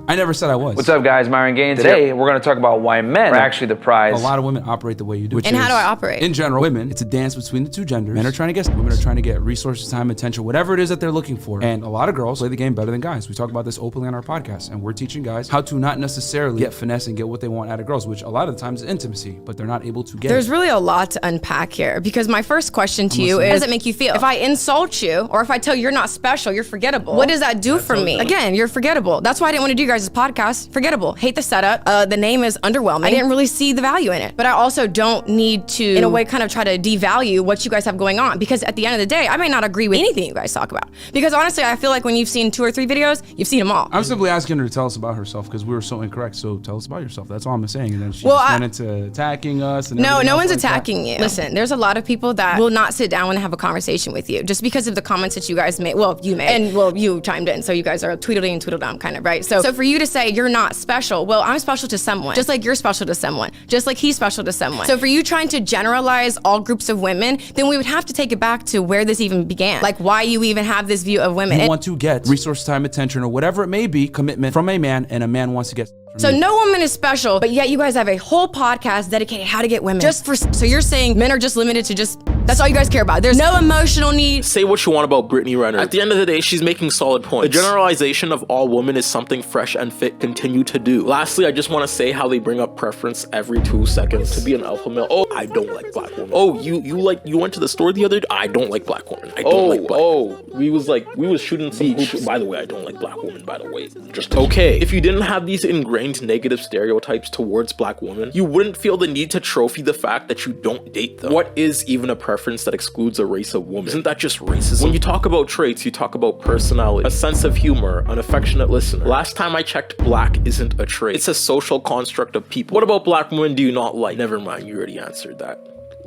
I never said I was. What's up, guys? Myron Gaines. Today, we're going to talk about why men are actually the prize. A lot of women operate the way you do. And how do I operate? In general, women, it's a dance between the two genders. Men are trying to get, women are trying to get resources, time, attention, whatever it is that they're looking for. And a lot of girls play the game better than guys. We talk about this openly on our podcast, and we're teaching guys how to not necessarily get finesse and get what they want out of girls, which a lot of the times is intimacy, but they're not able to get. There's really a lot to unpack here, because my first question to you is, how does it make you feel? If I insult you, or if I tell you you're not special, you're forgettable, what does that do for me? Again, you're forgettable. That's why I didn't want to do you guys' podcast. Forgettable. Hate the setup. The name is underwhelming. I didn't really see the value in it. But I also don't need to, in a way, kind of try to devalue what you guys have going on. Because at the end of the day, I may not agree with anything you guys talk about. Because honestly, I feel like when you've seen 2 or 3 videos, you've seen them all. I'm simply asking her to tell us about herself because we were so incorrect. So tell us about yourself. That's all I'm saying. And then she just went into attacking us. And no one's like attacking you. Listen, there's a lot of people that will not sit down and have a conversation with you just because of the comments that you guys made. Well, you made. And well, you chimed in. So you guys are Tweedledee and Tweedledum kind of, right? So for you to say you're not special, well, I'm special to someone, just like you're special to someone, just like he's special to someone. So for you trying to generalize all groups of women, then we would have to take it back to where this even began. Like why you even have this view of women. You want to get resource, time, attention, or whatever it may be, commitment from a man, and a man wants to get. So no woman is special, but yet you guys have a whole podcast dedicated how to get women. So you're saying men are just limited to just, that's all you guys care about. There's no emotional need. Say what you want about Brittany Renner. At the end of the day, she's making solid points. The generalization of all women is something Fresh and Fit continue to do. Lastly, I just want to say how they bring up preference every 2 seconds to be an alpha male. Oh, I don't like black women. Oh, you went to the store the other day? I don't like black women. I don't like black women. We was shooting some hoops. By the way, I don't like black women, by the way. Just okay. If you didn't have these ingrained negative stereotypes towards black women, you wouldn't feel the need to trophy the fact that you don't date them. What is even a preference that excludes a race of women? Isn't that just racism? When you talk about traits, you talk about personality, a sense of humor, an affectionate listener. Last time I checked, black isn't a trait. It's a social construct of people. What about black women do you not like? Never mind, you already answered that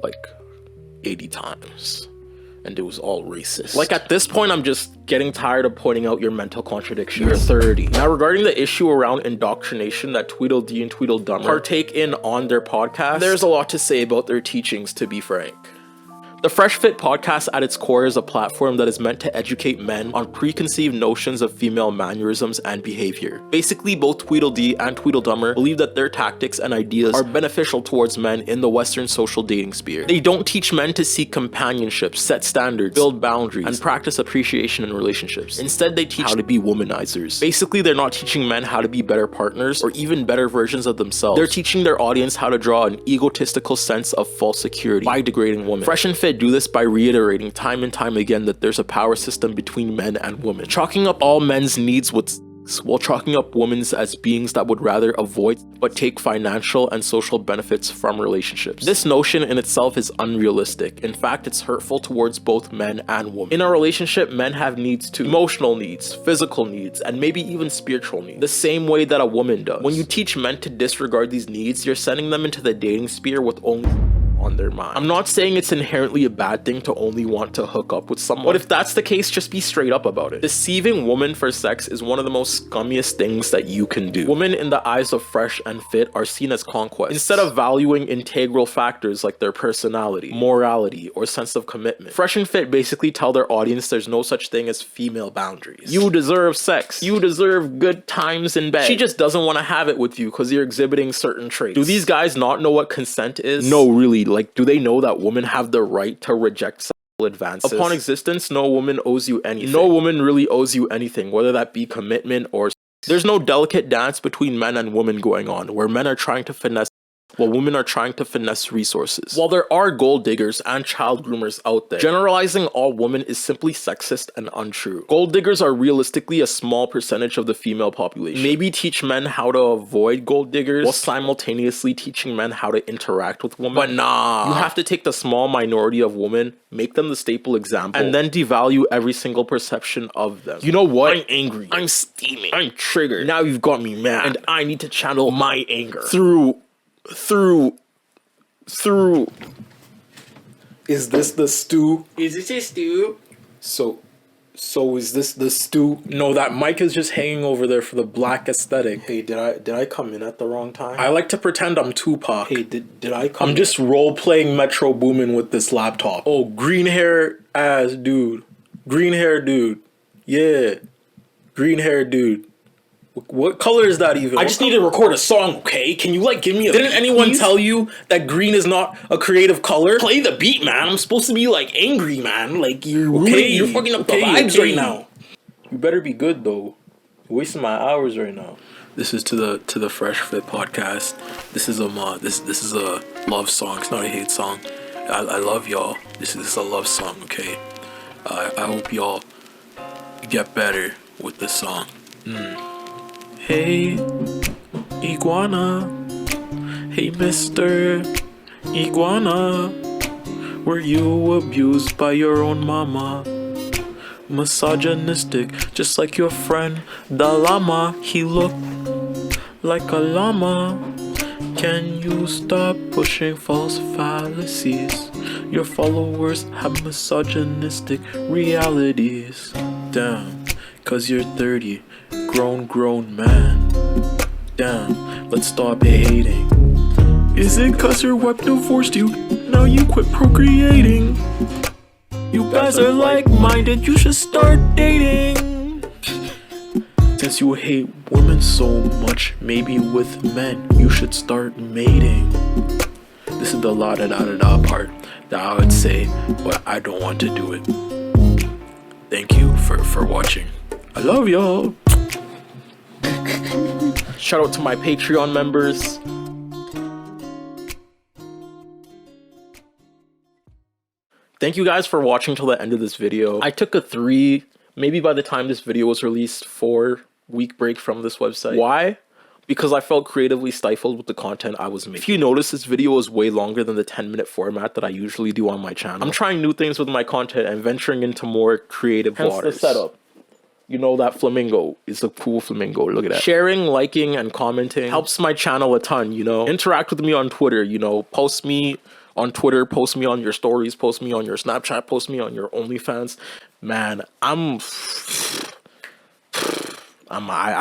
like 80 times. And it was all racist. Like at this point, I'm just getting tired of pointing out your mental contradictions. You're 30. Now, regarding the issue around indoctrination that Tweedledee and Tweedledum partake in on their podcast, there's a lot to say about their teachings, to be frank. The Fresh Fit Podcast at its core is a platform that is meant to educate men on preconceived notions of female mannerisms and behavior. Basically, both Tweedledee and Tweedledummer believe that their tactics and ideas are beneficial towards men in the Western social dating sphere. They don't teach men to seek companionship, set standards, build boundaries, and practice appreciation in relationships. Instead, they teach how to be womanizers. Basically, they're not teaching men how to be better partners or even better versions of themselves. They're teaching their audience how to draw an egotistical sense of false security by degrading women. Fresh and Fit do this by reiterating time and time again that there's a power system between men and women, chalking up all men's needs with while chalking up women's as beings that would rather avoid but take financial and social benefits from relationships. This notion in itself is unrealistic. In fact, it's hurtful towards both men and women. In a relationship, men have needs too. Emotional needs, physical needs, and maybe even spiritual needs, the same way that a woman does. When you teach men to disregard these needs, you're sending them into the dating sphere with only on their mind. I'm not saying it's inherently a bad thing to only want to hook up with someone, but if that's the case, just be straight up about it. Deceiving women for sex is one of the most scummiest things that you can do. Women in the eyes of Fresh and Fit are seen as conquest, instead of valuing integral factors like their personality, morality, or sense of commitment. Fresh and Fit basically tell their audience there's no such thing as female boundaries. You deserve sex. You deserve good times in bed. She just doesn't want to have it with you because you're exhibiting certain traits. Do these guys not know what consent is? No, really. Like, do they know that women have the right to reject sexual advances? Upon existence, no woman owes you anything. No woman really owes you anything, whether that be commitment or... There's no delicate dance between men and women going on, where men are trying to finesse while women are trying to finesse resources. While there are gold diggers and child groomers out there, generalizing all women is simply sexist and untrue. Gold diggers are realistically a small percentage of the female population. Maybe teach men how to avoid gold diggers while simultaneously teaching men how to interact with women. But nah, you have to take the small minority of women, make them the staple example, and then devalue every single perception of them. You know what? I'm angry. I'm steaming. I'm triggered. Now you've got me mad, and I need to channel my anger through. Is this the stew? Is this a stew? So So is this the stew? No, that mic is just hanging over there for the black aesthetic. Hey, did I come in at the wrong time? I like to pretend I'm Tupac. Hey, did I come? I'm just role playing Metro Boomin with this laptop. Oh, green hair ass dude. Green hair dude. Yeah. Green hair dude. What color is that even? I just need to record a song, okay? Can you like give me a Didn't anyone tell you that green is not a creative color? Play the beat, man. I'm supposed to be like angry, man. Like you're fucking up the vibes right now. You better be good though. You're wasting my hours right now. This is to the Fresh Fit podcast. This is a love song. It's not a hate song. I love y'all. This is a love song, okay? I hope y'all get better with this song. Hey, Iguana. Hey, Mr. Iguana. Were you abused by your own mama? Misogynistic, just like your friend, the llama. He looked like a llama. Can you stop pushing false fallacies? Your followers have misogynistic realities. Damn, 'cause you're 30. Grown man. Damn, let's stop hating. Is it 'cause your wife divorced you? Now you quit procreating. You guys are like-minded, you should start dating. Since you hate women so much, maybe with men you should start mating. This is the la-da-da-da-da part that I would say, but I don't want to do it. Thank you for watching. I love y'all. Shout out to my Patreon members. Thank you guys for watching till the end of this video. I took a maybe by the time this video was released, 4-week break from this website. Why? Because I felt creatively stifled with the content I was making. If you notice, this video is way longer than the 10-minute format that I usually do on my channel. I'm trying new things with my content and venturing into more creative waters. The setup. You know that flamingo is a cool flamingo. Look at that. Sharing, liking, and commenting helps my channel a ton, you know. Interact with me on Twitter, you know. Post me on Twitter, post me on your stories, post me on your Snapchat, post me on your OnlyFans. Man, I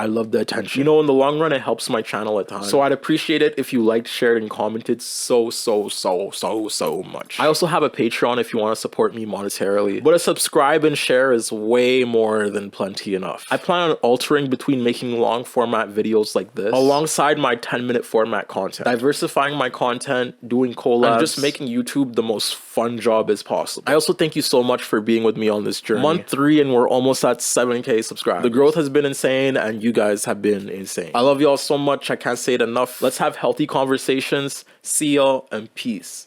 love the attention. You know, in the long run, it helps my channel a ton. So I'd appreciate it if you liked, shared, and commented so much. I also have a Patreon if you want to support me monetarily. But a subscribe and share is way more than plenty enough. I plan on altering between making long format videos like this alongside my 10-minute format content. Diversifying my content, doing collabs, and just making YouTube the most fun job as possible. I also thank you so much for being with me on this journey. Month 3 and we're almost at 7K subscribers. The growth has been insane. And you guys have been insane. I love y'all so much. I can't say it enough. Let's have healthy conversations. See y'all and peace.